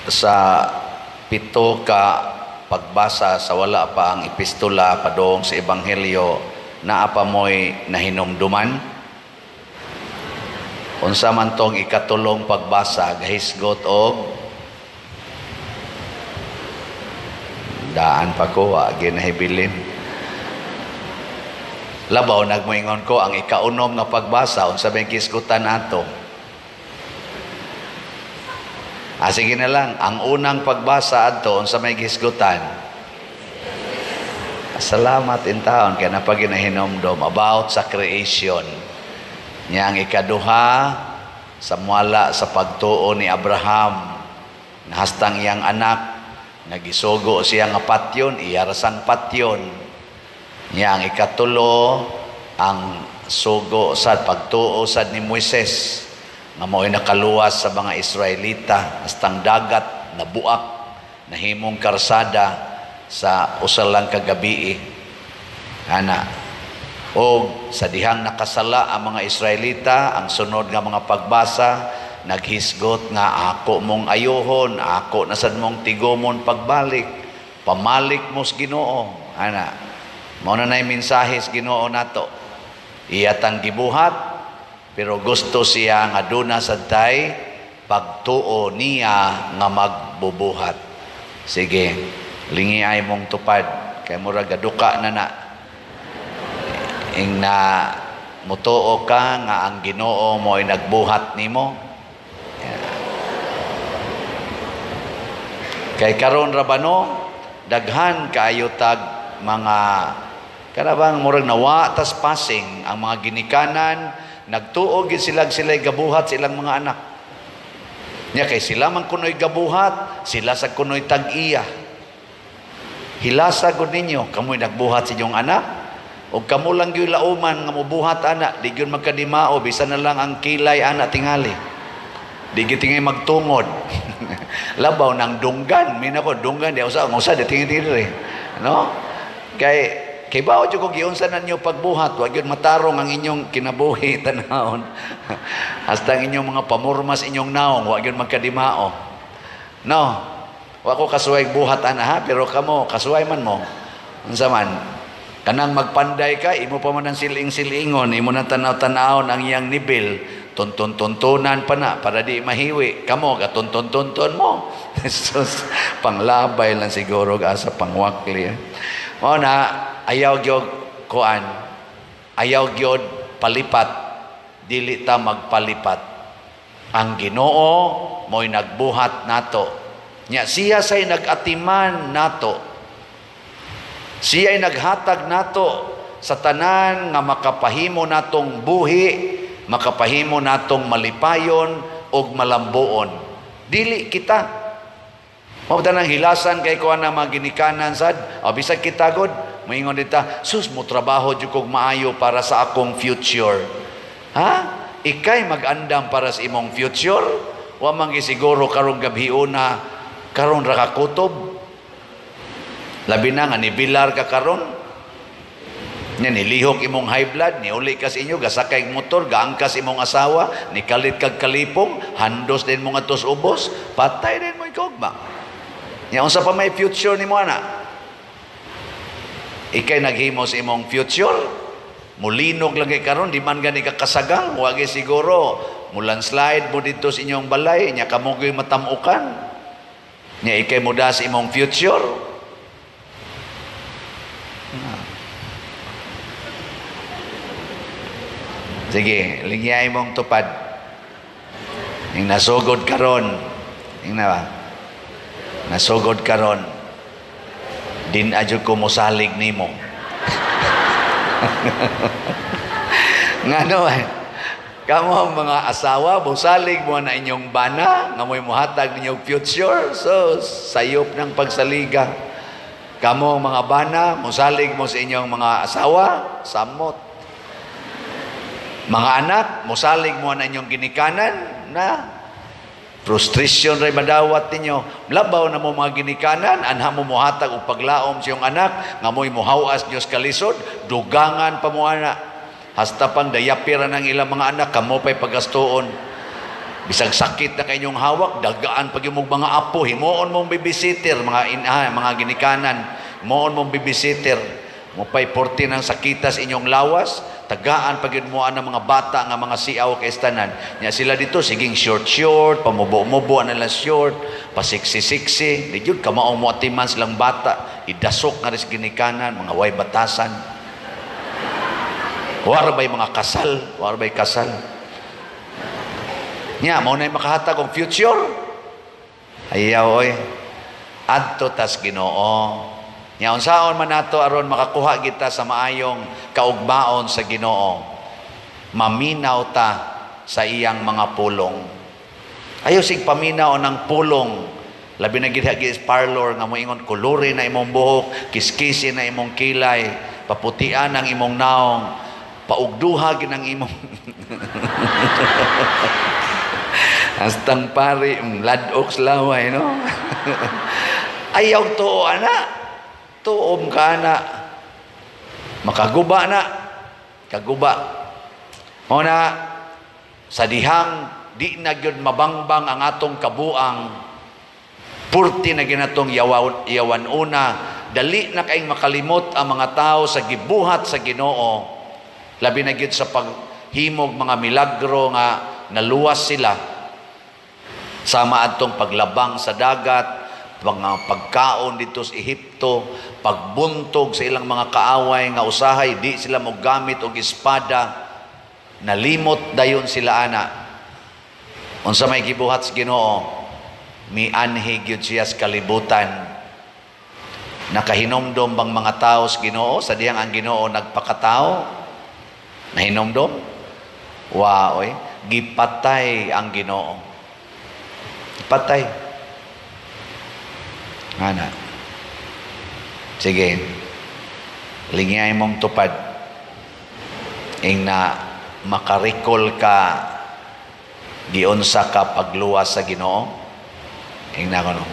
sa pito ka pagbasa sa wala pa ang epistola padong sa ebanghelyo naa pa mo'y nahinumduman. Unsa man tong ikatulong pagbasa gahisgot og daan pa ko wa ginahibilin. Labaw nagmoingon ko ang ikaunom nga pagbasa unsa may kisgutan ato. Sige na lang, ang unang pagbasa adto unsa may gisgutan. Salamat in taon kaya napaginahinomdom about sa creation. Nya ang ikaduha sa muala sa pagtuo ni Abraham na hastang iyang anak nagisugo siya nga patyon, iyarasang patyon. Nya ang ikatulo ang sugo sa pagtuo sad ni Moises nga mo'y nakaluwas sa mga Israelita hastang dagat nabuak nahimong karsada sa usalang kagabi. Ana o sa dihang nakasala ang mga Israelita, ang sunod nga mga pagbasa naghisgot nga ako mong ayuhon, ako na sad mong tigomon pagbalik, pamalik mo sa Ginoo. Ana mao na nay mensahe sa Ginoo nato. Iyatang gibuhat pero gusto siya nga duna sadtay pagtuo niya nga magbubuhat. Sige, lingi ay mong tupad kay murag gaduka na ing na mutuo ka nga ang Ginoo mo ay nagbuhat nimo. Kay karon rabano daghan kaayo tag mga kanabang murag nawa tas passing ang mga ginikanan. Nagtuog sila'y gabuhat sa ilang mga anak. Nya kay sila man kunoy gabuhat, sila sa kunoy tag-iya. Hilasa gud ninyo, kamoy nagbuhat sa inyong anak, o kamo lang gyud lauman nga mobuhat anak, di gyud magkadimao, bisan na lang ang kilay anak tingali. Di gyud tingay magtungod. Labaw nang dunggan, minako dunggan di usa di tingin-tingin no? Kay bao jud ko giunsa nanyo pagbuhat, wa gyud matarong ang inyong kinabuhi tanahon. Hasta ang inyong mga pamurmas inyong naong wa gyud magkadimao. No. Wa ko kasuway buhat ana ha, pero kamo kasuway man mo. Unsa man? Kanang magpanday ka, imo pa man ang siling-silingon, imo na tanaw-tanawon ang iyang nibil, tuntun-tuntunan pa na para di mahiwi. Kamo gatuntun-tuntun mo. Jesus, panglabay lang siguro asa pangwakli. Mao na ayaw gyud kuan, ayaw gyud palipat, dili ta magpalipat. Ang Ginoo mo'y nagbuhat nato. Nya siya say nagatiman nato. Siya ay naghatag nato sa tanan nga makapahimo natong buhi, makapahimo natong malipayon og malambuon. Dili kita. Mao tanang hilasan kay kuan na mga ginikanan sad, bisag kita god moingon dita, sus mo trabaho jud kog maayo para sa akong future. Ha? Ikay mag-andam para sa imong future? Wa man gisiguro karong gabhiuna karon ra ka kutob. Labi na nga nibilar ka karon. Nya nilihok imong high blood, niuli ka sa inyo, gasakay motor, gaangkas imong asawa, nikalit kag kalipong, handos din mo nga tos ubos, patay din mo ikogma. Nya unsa pa may future nimo ana? Ikay naghimo sa imong future, mulinog lang kay karon, di man gani ka kasagang, wagi siguro mulan slide mo dito sa inyong balay, nya kamo gyud matamukan. Nya ikay muda sa imong future. Sige, lingyay mong tupad. Yung nasugod karon, yung na ba? Nasugod karon. Din adyo ko mosalig nimo. Ngano kamo mga asawa, mosalig mo na inyong bana, nga mo'y muhatag ninyong future. So, sayop ng pagsaliga. Kamo mga bana, mosalig mo sa inyong mga asawa, samot. Mga anak, mosalig mo na inyong ginikanan na frustration ray madawat ninyo. Labaw na mo mga ginikanan, anha mo muhatag o paglaom sa iyong anak, nga mo'y muhawas Diyos kalisod, dugangan pa mo anak. Hasta pang dayapiran ng ilang mga anak, kamo pa'y pagastuon. Bisag sakit na kanyong hawak, dagaan pag yung mga apo, himuon mong babysitter, mga ginikanan, himuon mong babysitter, mo pa'y 40 ng sakitas inyong lawas, tagaan pag yun mo ng mga bata nga mga siaw kay tanan. Nya sila dito, siging short, pamubo-mubo na lang short, pasiksi-siksi, di yun, kamaong mo atiman silang bata, idasok nga rin ginikanan, mga way batasan. Warbay mga kasal, warbay kasal. Nya, mo na yung makahatag ang future. Ayaw, oy. Adto tas Ginoo. Nya, unsaon man nato aron makakuha kita sa maayong kaugbaon sa Ginoo. Maminaw ta sa iyang mga pulong. Ayaw sig paminaw ng pulong. Labi na gid hagi parlor nga moingon kuluri na imong buhok, kiskisi na imong kilay, paputian ang imong naong, paugduha gid ang imong Astang pari, ladok laway, no? Ayaw to, ana. Tuom ka, ana. Makaguba na. Kaguba. O na, sa dihang, di na yun mabangbang ang atong kabuang, purti na ginatong yawan una, dali na kaing makalimot ang mga tao sa gibuhat sa Ginoo, labi na yun sa paghimog mga milagro nga naluwas sila, sama atong paglabang sa dagat, pagkaon dito sa Ehipto, pagbuntog sa ilang mga kaaway nga usahay, di sila mo gamit og espada, nalimot dayon sila ana. Unsa may gibuhat sa Ginoo, mianhi gyud siya sa kalibutan. Nakahinomdom bang mga tao sa Ginoo sa diyang ang Ginoo nagpakatao? Nahinomdom? Wa, oy, gipatay ang Ginoo. Patay. Ana. Sige. Lingay mong tupad. Ing na makarikol ka giunsa ka pagluwas sa Ginoo. Ing na kuno.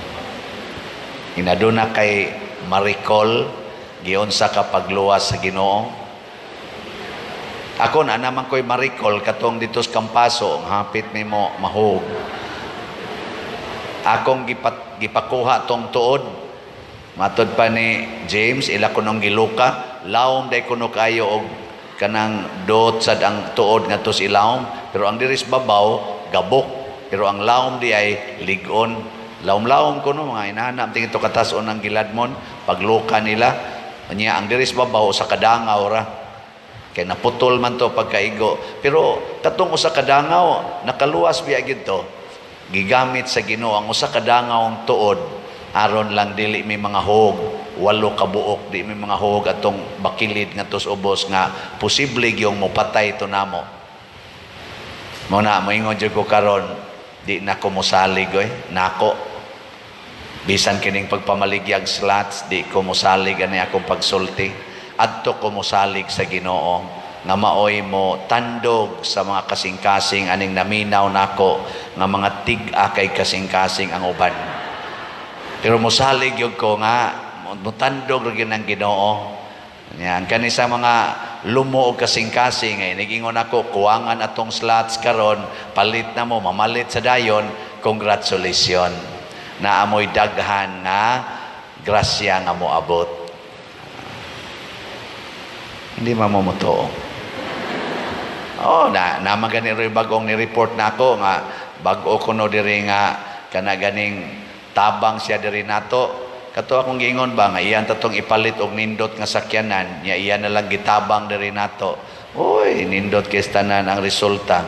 Inaduna kay marikol giunsa ka pagluwas sa Ginoo. Ako na naman ko'y marikol katong dito sa Kampaso, hapit nimo mahog. Akong gipakuha tong tuod, matod pa ni James, ila ko nung giluka, lawom day kuno kayo og kanang dot sad ang tuod nga tos ilawom, pero ang diris babaw gabok, pero ang lawom di ay ligon. Lawom-lawom kuno mga inahanap tingin to katason ang giladmon, pagluka nila, nya ang diris babaw sa kadangaw ra. Kay naputol man to pagkaigo, pero katong usa kadangaw nakaluwas biya gid to. Gigamit sa Ginoo ang usa ka dangawng tuod aron lang dili may mga hog, 8 ka buok, di may mga hog atong bakilid nga tos ubos nga posible gyung mopatay to namo. Mo na moingon jud ko karon, di na ko mosalig oy, nako. Bisan kining pagpamaligyag slots, di ko mosalig ani akong pagsulti. Adto ko mosalig sa Ginoo nga maoy mo tandog sa mga kasing-kasing aning naminaw nako nga mga tig-a kay kasing-kasing ang uban. Pero mosalig yun ko nga mutandog rin ang Ginoo. Yan kani sa mga lumo og kasing-kasing ay nagingon ako kuwangan atong slots karon, palit na mo mamalit sa dayon, congratulations. Na amoy daghan nga grasya nga moabot. Hindi mamumuto. Oh, naman gani rin bagong ni-report na ako nga bago ko no diri nga kana ganing tabang siya diri nato. Kato akong giingon ba nga iyan tatong ipalit og nindot nga sakyanan, nya iyan na lang gitabang diri nato. Oy, nindot kay tanan ang resulta.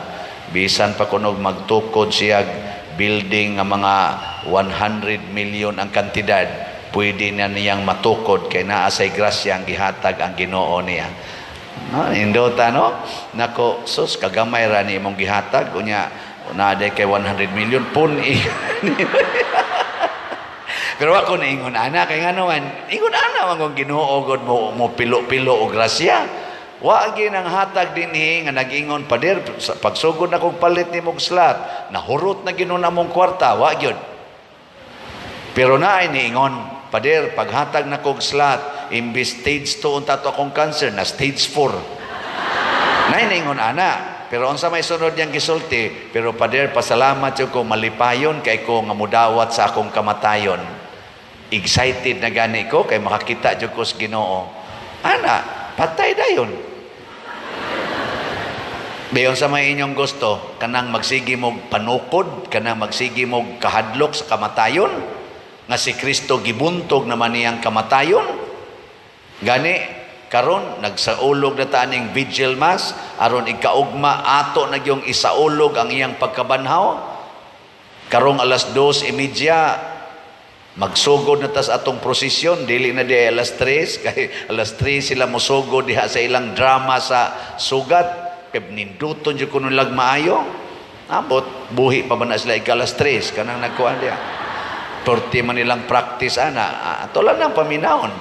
Bisan pa kunog magtukod siya building nga mga 100 million ang kantidad, pwede na niyang matukod kay naa say grasya ang gihatag ang Ginoo niya. No, indota no, nako sus kagamay ra ni imong gihatag unya na day kay 100 million pun-i. Pero ako na ingon ana kay ngano man ingon ana man kung Ginoo gud mo pilo-pilo og grasya. Wa gyud nang hatag dinhi nga nag-ingon pader pagsugod na kog palit nimong slot nahurot na ginon among kwarta, wa gyud. Pero naay niingon pader paghatag na kog slot imbis stage 2 unta to akong cancer na stage 4. Naingon ana. Pero unsa may sunod niyang gisulti, pero Pader, pasalamat jud ko malipayon kay ko nga mudawat sa akong kamatayon. Excited na gani ko kay makakita jud ko sa Ginoo. Ana, patay dayon. Bayon sa may inyong gusto, kanang magsigi mog panukod, kanang magsigi mog kahadlok sa kamatayon, nga si Kristo gibuntog naman niyang kamatayon. Gani, karon nagsaulog na taning vigil mass, aron ikaugma ato na yung isaulog ang iyang pagkabanhaw. Karong alas 2:30, magsugod na tas atong prosesyon, dili na di alas 3, kay alas 3 sila mosugod diha sa ilang drama sa sugat. Ninduton dyan ko nung maayo. Abot, buhi pa ba na sila ikalas 3? Kanang nagkuhan diya. 40 man nilang practice, ana. Tulan ng paminahon.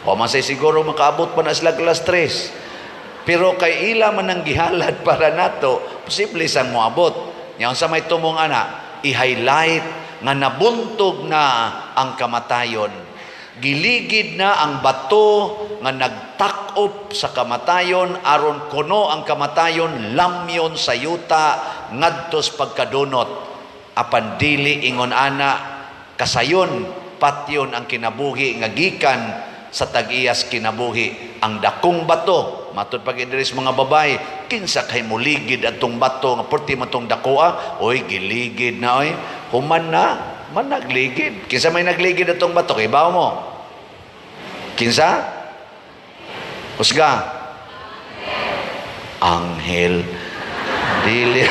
O masay siguro makaabot pa na sila ikalas 3. Pero kay ila man ang gihalad para nato, posible sang moabot. Yang sa may tumong ana, i-highlight nga nabuntog na ang kamatayon. Giligid na ang bato nga nagtakop sa kamatayon aron kuno ang kamatayon lamyon sa yuta ngadtos pagkadunot. Apan dili ingon ana kasayon patyon ang kinabuhi nga gikan sa tag-iyas kinabuhi. Ang dakong bato matud pag idris mga babay, kinsa kay muligid atong bato nga perti matong dakoa, oy giligid na oy. Human na man nagligid. Kinsa may nagligid atong bato kay bawo mo? Kinsa? Husga? Anghel. Dili.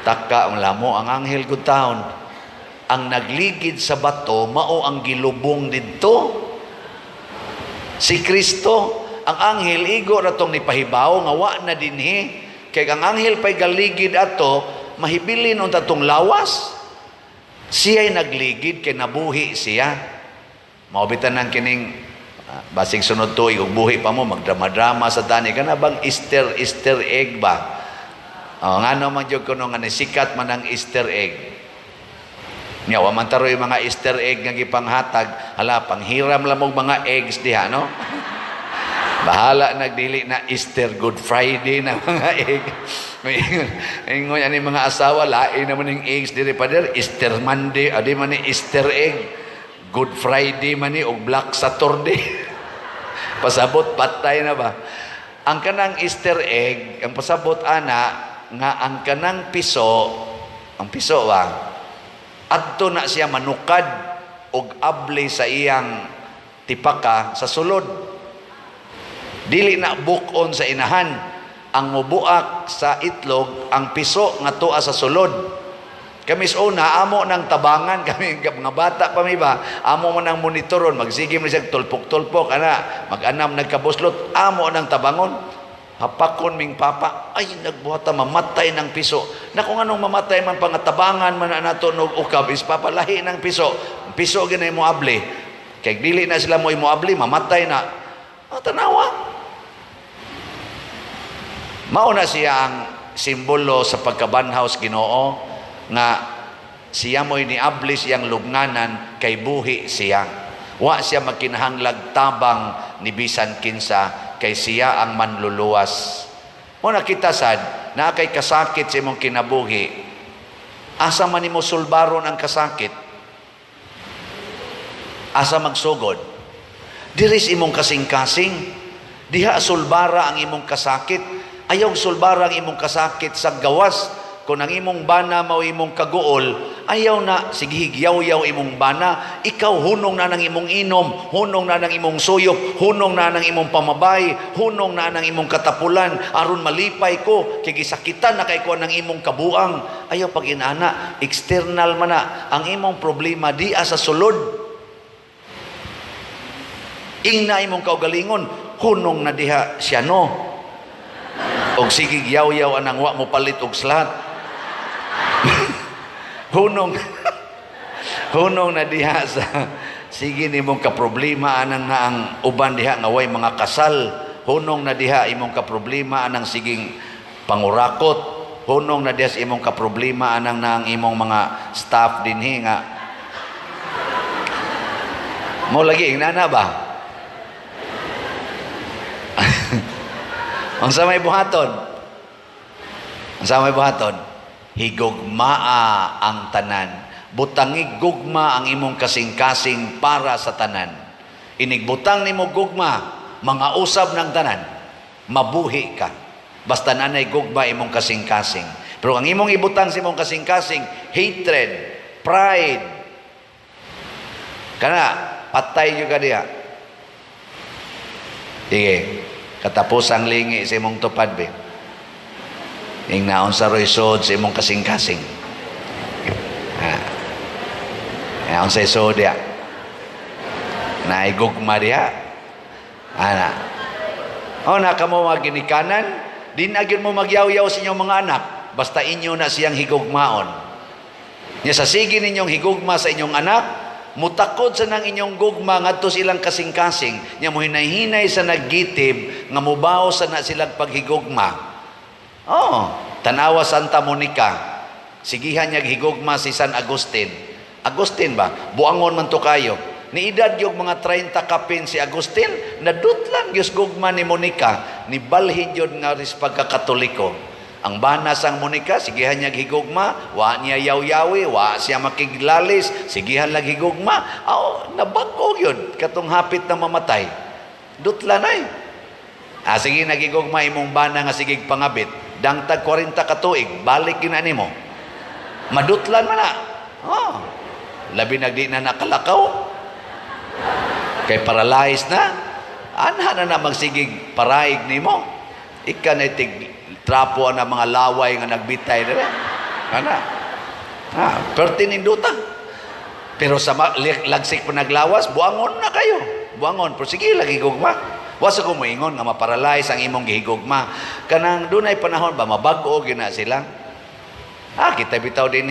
Taka mo ang anghel good taon. Ang nagligid sa bato mao ang gilubong didto. Si Kristo, ang anghel igo ra tong nipahibaw nga wa na dinhi. Kay ang anghel pay galigid ato, mahibilin unta tong lawas. Siya'y nagligid kay nabuhi siya. Maubitan ng kining basig sunod tuig ug buhi pa mo magdrama-drama sa tani kana bang Easter egg ba? Ngano man jud kuno nga sikat man ang Easter egg. Nya wa man taroy mga Easter egg nga gipanghatag, hala panghiram lang mong mga eggs diha no. Bahala nagdili na Easter Good Friday na mga egg. Ingon ani mga asawa lain naman ning eggs diri Pader, Easter Monday, adi man ni Easter egg. Good Friday man ni og Black Saturday. Pasabot patay na ba? Ang kanang Easter egg, ang pasabot ana nga ang kanang piso, ang piso ba? Adto na siya manukad og abli sa iyang tipaka sa sulod. Dili na bukon sa inahan. Ang mubuak sa itlog, ang piso nga tuwa sa sulod. Kami una, amo ng tabangan, kami mga bata pa may ba, amo mo ng monitoron, magsigim na siya tulpok-tulpok, mag-anam nagkabuslot, amo ng tabangon, hapakon ming papa, ay nagbuhata, mamatay ng piso. Na kung anong mamatay man, pangatabangan man na nato ng ukab, is papalahi ng piso. Piso ginay mo abli. Kaya dili na sila mo imuabli, mamatay na. Tanawa. Mauna siya ang simbolo sa pagkabanhaw sa Ginoo nga siya mo'y niabli siyang lubnganan kay buhi siya. Wa siya makinahanglag tabang ni bisan kinsa kay siya ang manluluwas. Muna kita sad na kay kasakit sa imong kinabuhi. Asa man nimo sulbaron ang kasakit? Asa magsugod? Diris imong kasing-kasing. Diha sulbara ang imong kasakit. Ayaw sulbara ang imong kasakit sa gawas. Kung ang imong bana mao imong kaguol, ayaw na, sige higyaw-yaw imong bana, ikaw hunong na ng imong inom, hunong na ng imong suyop, hunong na ng imong pamabay, hunong na ng imong katapulan, aron malipay ko, kay gisakitan na kay ko ng imong kabuang. Ayaw pag inana, external man na, ang imong problema di sa sulod. Ingna imong kaugalingon, hunong na diha siya no. Og sige yaw-yaw anang wa mo palit og slat. hunong na diha sa sige nimong kaproblema anang nga ang uban diha nga way mga kasal. Hunong na diha imong kaproblema anang siging pangurakot. Hunong na diha sa imong kaproblema anang na ang imong mga staff dinhi nga mo lagi inana ba? Unsa may buhaton? Unsa may buhaton? Higugmaa ang tanan. Butangig gugma ang imong kasing-kasing para sa tanan. Inigbutang nimo gugma, mga usab ng tanan, mabuhi ka. Basta nanay gugma imong kasing-kasing. Pero ang imong ibutang sa imong kasing-kasing, hatred, pride, kana, patay juga diya. Sige, katapusang lingi sa imong tupad, be. Ing naon sa roysod sa imong kasing-kasing. Naon sa isod diya. Naigugma diya. Ana. O na kamo mga ginikanan, di na gyud mo magyaw-yaw sa inyong mga anak, basta inyo na siyang higugmaon. Nya sa sige ninyong higugma sa inyong anak, mutakod sa nang inyong gugma ngadto silang kasing-kasing, nya mo hinay-hinay sa naggitib nga mubaw sa na silang paghigugma. Oh, tanawa Santa Monica, sigihan niya higugma si San Agustin. Agustin ba? Buangon man to kayo. Ni edad yung mga 30 kapin si Agustin, nadutlan yung gugma ni Monica, ni balhin yun nga ris pagkakatoliko. Ang banas ang Monica, sigihan niya higugma, wa niya yaw-yawi, wa siya makiglalis, sigihan lang higugma, nabagog yun, katong hapit na mamatay. Dutlan ay. Sige, nagigugma imong bana nga sigig pangabit, dangtag 40 katuig, balik yun ani mo. Madutlan man na. Labi nagdi na nakalakaw, kay paralyzed na, anha na magsigig paraig ni mo. Ika na itig trapo na mga laway nga nagbitay na. Ana. Pertininduta. Pero sa lagsik pa naglawas, buangon na kayo. Buangon. Pero sige, lagi gugma. Wasa ko moingon nga maparalyze ang imong gihigugma. Kanang dunay panahon ba, mabago gina sila. Kita bitaw din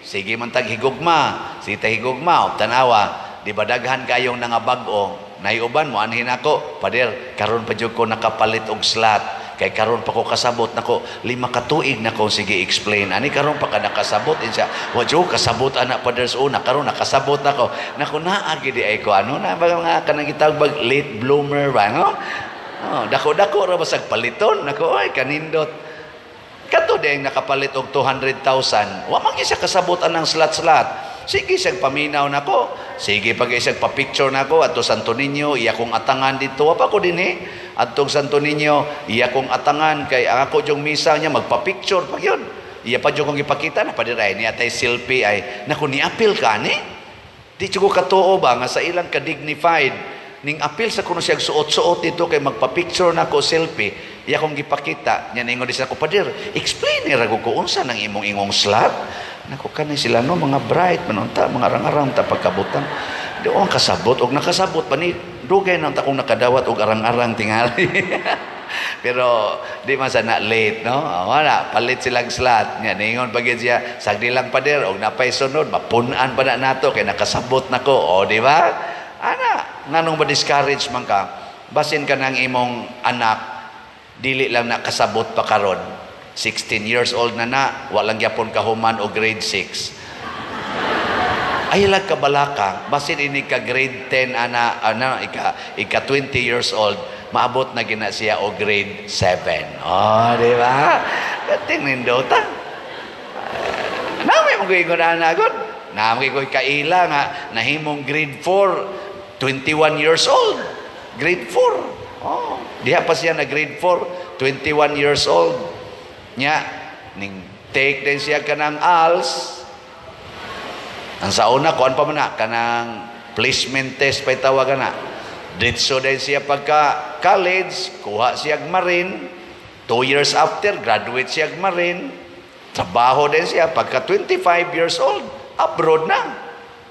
sige man tag higugma. Sige ta higugma. Tanawa. Di ba daghan kayong nangabago, naiuban mo, anhin ako, pader, karon pa dyan ko nakapalit og slot, kay karon pa ko kasabot, nako, 5 katuig na ko, sige explain, ani karon pa ka nakasabot, siya, wadyo, kasabot anak pader sa una, karon nakasabot na ko, nako naagi di ay ko, ano na, mga kanang itawag, late bloomer ba, no? Dako-dako ra basag paliton, nako, ay, kanindot, kato din nakapalit og 200,000, wamang siya kasabot anang slot-slot, sige siyang paminaw na ko. Sige pag isang papicture na ko. Ato Santo Niño, iya kong atangan dito. Wapa ko din Ato Santo Niño, iya kong atangan. Kay ang ako yung misa niya, magpapicture pag yun. Iya pa yung kong ipakita na padiray. Niya tayo selfie ay, naku ni-appeal ka ni? Di ko katoo ba nga sa ilang ka-dignified. Ning appeal sa kuno siyang suot-suot dito kay magpapicture na ko selfie. Iya kong ipakita. Niya na ingon din ko, padir, explain ni rago ko unsa ng imong slot. Naku kanay sila no, mga bright manunta, mga arang-arang ta pagkabutan. Doon kasabot og nakasabot pa ni dugay nang takong nakadawat og arang-arang tingali. Pero di man sana late no. Wala palit silang slot. Nya ningon pagid siya sagdi lang pader og napay sunod mapunan pa na nato kay nakasabot nako. O di ba? Ana, nganong ba discourage man ka? Basin ka nang imong anak dili lang nakasabot pa karon. 16 years old na walang yapon kahuman o grade 6. Ay lang kabalaka, basin ini ka grade 10 ika 20 years old, maabot na gina siya o grade 7. Di ba? Kating nindota. Nami mo ko na agad. Nami ko kaila nga nahimong grade 4, 21 years old. Grade 4. Diha pa siya na grade 4, 21 years old. Nya ning take din siya kanang ALS. Ang sa una kuan pa man na kanang placement test pay tawagan na. Ditso din siya pagka college, kuha siya Marine. 2 years after graduate siya Marine. Trabaho din siya pagka 25 years old, abroad na.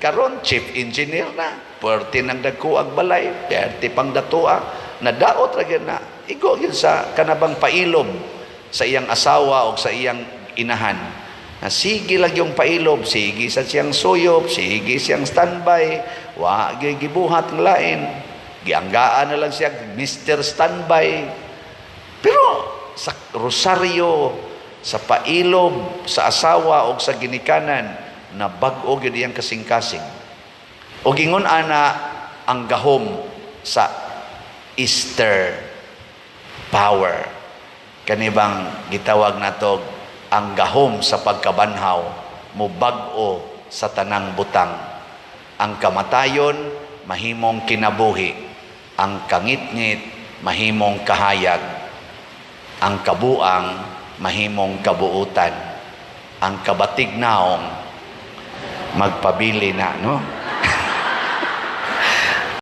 Karon chief engineer na. Puwerte nang dagkuag balay, puwerte pang datua. Nadaot ra gyud na. Igo gyud sa kanabang pailom sa iyang asawa o sa iyang inahan. Sige lang yung pailob, sige sa siyang suyop, sige siyang standby, wa gibuhat ng lain. Gianggaan na lang siya, Mr. Standby. Pero sa rosaryo, sa pailob, sa asawa o sa ginikanan, na bag-o yun iyang kasing-kasing. O gingon ana ang gahom sa Easter power. kanibang gitawag nato ang gahom sa pagkabanhaw mubag-o sa tanang butang. Ang kamatayon mahimong kinabuhi, ang kangit-ngit mahimong kahayag, ang kabuang mahimong kabuutan, ang kabatignaong magpabili na, no?